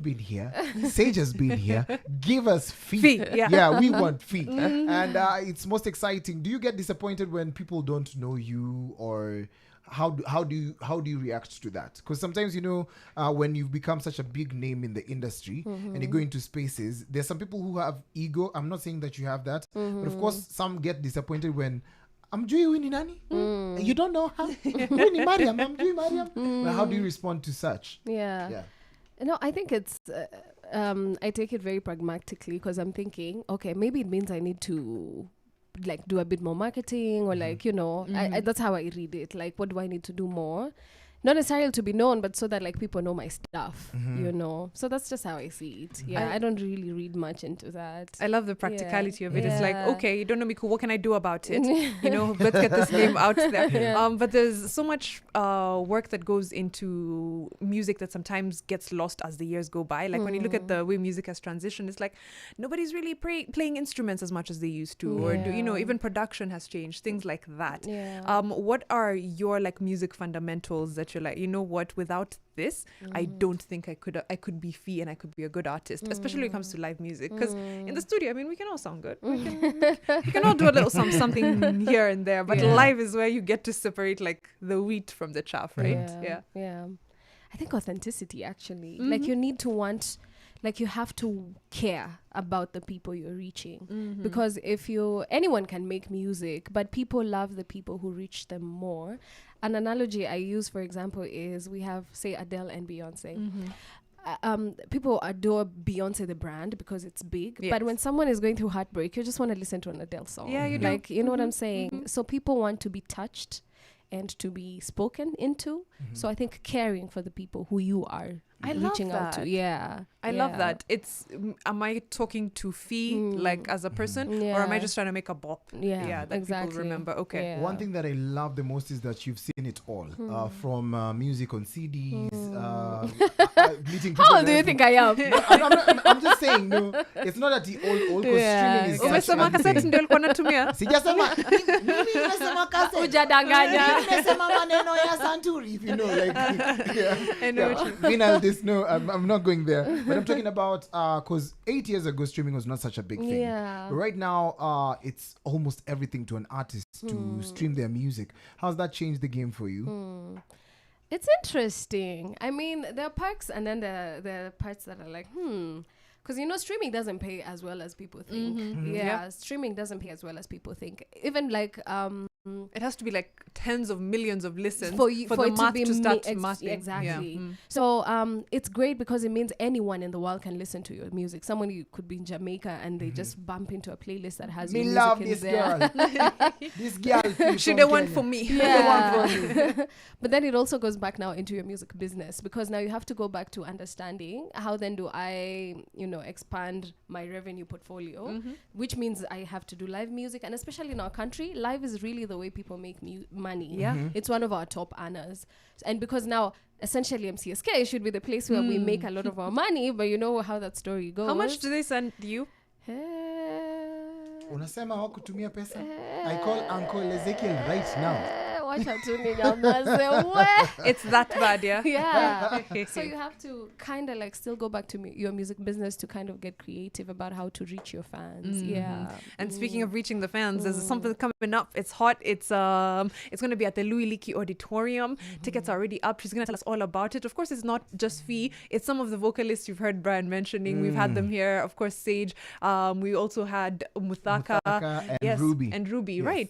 been here. Sage has been here. Give us fee. Yeah. Yeah, we want fee. And it's most exciting. Do you get disappointed when people don't know you, or how do you react to that? Because sometimes, when you've become such a big name in the industry and you go into spaces, there's some people who have ego. I'm not saying that you have that, but of course some get disappointed when I'm Jui Winnie Nani. You don't know how. Winnie Mariam. I'm Jui Mariam. But how do you respond to such? Yeah. No, I think it's I take it very pragmatically, because I'm thinking, okay, maybe it means I need to like do a bit more marketing, or like, I that's how I read it. Like, what do I need to do more? Not necessarily to be known, but so that like people know my stuff, So that's just how I see it. Yeah, I don't really read much into that. I love the practicality of it. It's like, okay, you don't know me, cool. What can I do about it? Let's get this name out there. But there's so much work that goes into music that sometimes gets lost as the years go by. Like when you look at the way music has transitioned, it's like nobody's really playing instruments as much as they used to, or even production has changed, things like that. What are your like music fundamentals that you're like, what, without this, I don't think I could be Fee and I could be a good artist, especially when it comes to live music. Because in the studio, I mean, we can all sound good. We can all do a little something here and there, but live is where you get to separate like the wheat from the chaff, right? Yeah. I think authenticity, actually. Like you need to want, like you have to care about the people you're reaching, because anyone can make music, but people love the people who reach them more. An analogy I use, for example, is we have, say, Adele and Beyonce. People adore Beyonce the brand because it's big, but when someone is going through heartbreak, you just want to listen to an Adele song. Yeah, you do. Like, you know what I'm saying? So people want to be touched and to be spoken into. So I think caring for the people who you are reaching out to. I love that. It's, am I talking to Fee like as a person, or am I just trying to make a bop? That exactly. People remember. Okay. One thing that I love the most is that you've seen it all, from music on CDs, meeting people. How old do you think I am? I'm just saying, no, it's not that the old streaming is Umesema cassette ndio ulikuwa unatumia? Sijasema mimi nimesema cassette. Hujadanganya. Nimesema maneno ya Santuri, if you know, like I know what you mean. No, I'm not going there, but I'm talking about because 8 years ago streaming was not such a big thing. But right now it's almost everything to an artist to stream their music. How's that changed the game for you? It's interesting. I mean, there are perks, and then there are parts that are like, because streaming doesn't pay as well as people think. Streaming doesn't pay as well as people think. Even like it has to be like tens of millions of listens for the math to start masking. Exactly. So it's great because it means anyone in the world can listen to your music. Someone you could be in Jamaica and they just bump into a playlist that has your music love in this there. girl. This girl. She the one for me. Yeah. But then it also goes back now into your music business, because now you have to go back to understanding how then do I, expand my revenue portfolio, which means I have to do live music. And especially in our country, live is really the way people make money. It's one of our top earners, and because now essentially MCSK should be the place where we make a lot of our money, but you know how that story goes. How much do they send you? Unasema hawakutumia pesa? I call Uncle Ezekiel right now. It's that bad, So you have to kind of like still go back to your music business to kind of get creative about how to reach your fans. And speaking of reaching the fans, there's something coming up. It's hot. It's going to be at the Louis Leakey Auditorium. Tickets are already up. She's going to tell us all about it. Of course, it's not just Fee. It's some of the vocalists you've heard Brian mentioning. We've had them here. Of course, Sage. We also had Muthaka and Ruby. And Ruby, right.